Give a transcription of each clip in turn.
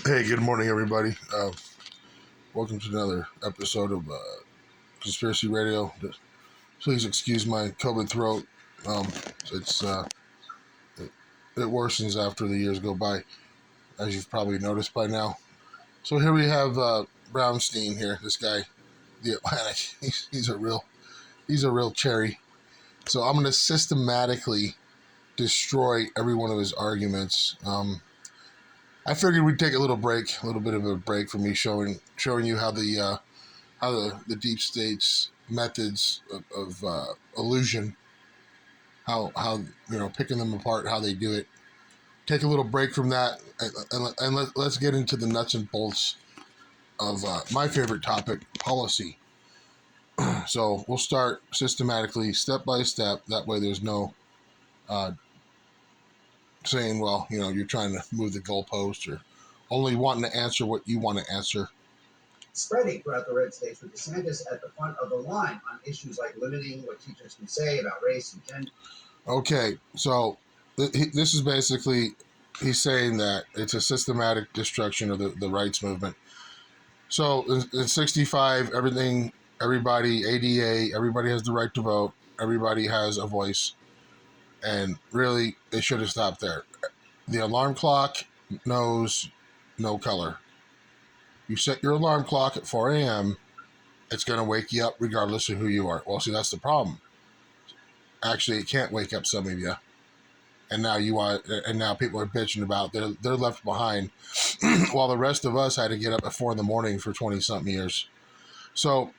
Hey, good morning, everybody. Welcome to another episode of Conspiracy Radio. Please excuse my COVID throat. Um, it's it, it worsens after the years go by, as you've probably noticed by now. So here we have Brownstein here. This guy, the Atlantic. He's a real cherry. So I'm going to systematically destroy every one of his arguments. I figured we'd take a little bit of a break from me showing you how the deep state's methods of illusion, how picking them apart, how they do it. Take a little break from that, and let's get into the nuts and bolts of my favorite topic, policy. So we'll start systematically, step by step. That way, there's no saying, well, you're trying to move the goalpost or only wanting to answer what you want to answer. Spreading throughout the red states with DeSantis at the front of the line on issues like limiting what teachers can say about race and gender. Okay, so this is basically, he's saying that it's a systematic destruction of the rights movement. So in 65, everybody, ADA, everybody has the right to vote. Everybody has a voice. And really, it should have stopped there. The alarm clock knows no color. You set your alarm clock at 4 a.m., it's going to wake you up regardless of who you are. Well, see, that's the problem. Actually, it can't wake up some of you. And now people are bitching about they're left behind, while the rest of us had to get up at 4 a.m. for 20-something years. So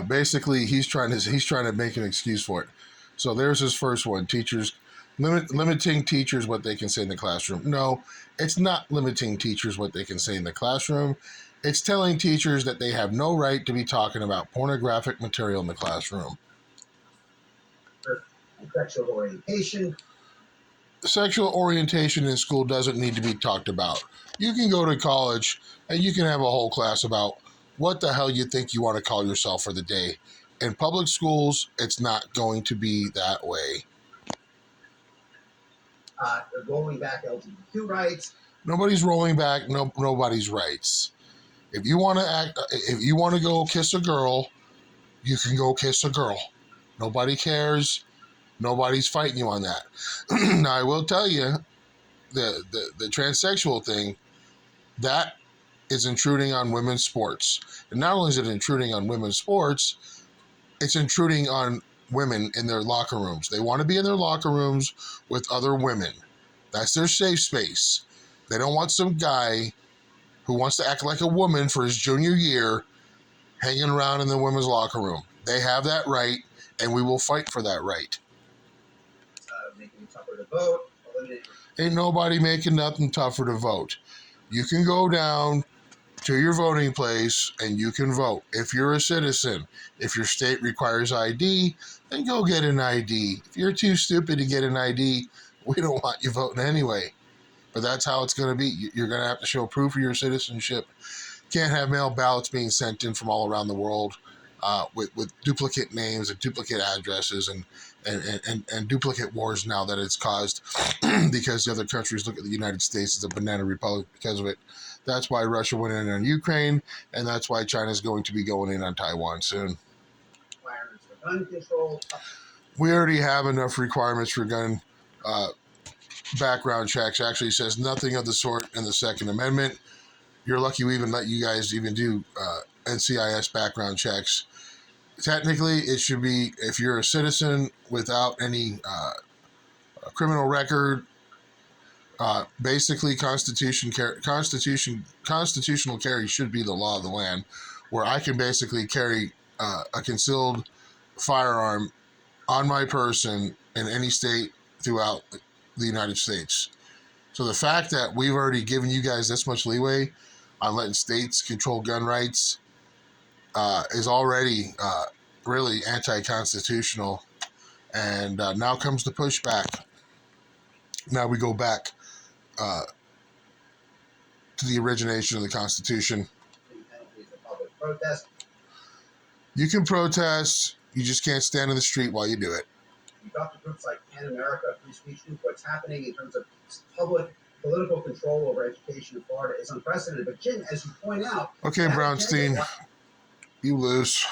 basically, he's trying to make an excuse for it. So there's his first one: teachers limiting teachers what they can say in the classroom. No, it's not limiting teachers what they can say in the classroom. It's telling teachers that they have no right to be talking about pornographic material in the classroom. Sexual orientation. Sexual orientation in school doesn't need to be talked about. You can go to college and you can have a whole class about what the hell you think you want to call yourself for the day. In public schools, it's not going to be that way. They're rolling back LGBTQ rights. Nobody's rolling back nobody's rights. If you want to go kiss a girl, you can go kiss a girl. Nobody cares. Nobody's fighting you on that. Now, I will tell you, the transsexual thing, that is intruding on women's sports. And not only is it intruding on women's sports, it's intruding on women in their locker rooms. They want to be in their locker rooms with other women. That's their safe space. They don't want some guy who wants to act like a woman for his junior year hanging around in the women's locker room. They have that right, and we will fight for that right. Making it tougher to vote. Ain't nobody making nothing tougher to vote. You can go down to your voting place and you can vote. If you're a citizen, if your state requires ID, then go get an ID. If you're too stupid to get an ID, we don't want you voting anyway. But that's how it's going to be. You're going to have to show proof of your citizenship. Can't have mail ballots being sent in from all around the world with duplicate names and duplicate addresses and duplicate wars now that it's caused because the other countries look at the United States as a banana republic because of it. That's why Russia went in on Ukraine, and that's why China's going to be going in on Taiwan soon. Requirements for gun control. We already have enough requirements for gun background checks. Actually, it says nothing of the sort in the Second Amendment. You're lucky we even let you guys even do NCIS background checks. Technically, it should be if you're a citizen without any criminal record. Basically, constitutional carry should be the law of the land, where I can basically carry a concealed firearm on my person in any state throughout the United States. So the fact that we've already given you guys this much leeway on letting states control gun rights is already really anti-constitutional. And now comes the pushback. Now we go back to the origination of the Constitution. You can protest, you just can't stand in the street while you do it. You talk to groups like Pan America, Free Speech Group, what's happening in terms of public political control over education in Florida is unprecedented. But Jim, as you point out, Okay, that agenda, Brownstein, you lose.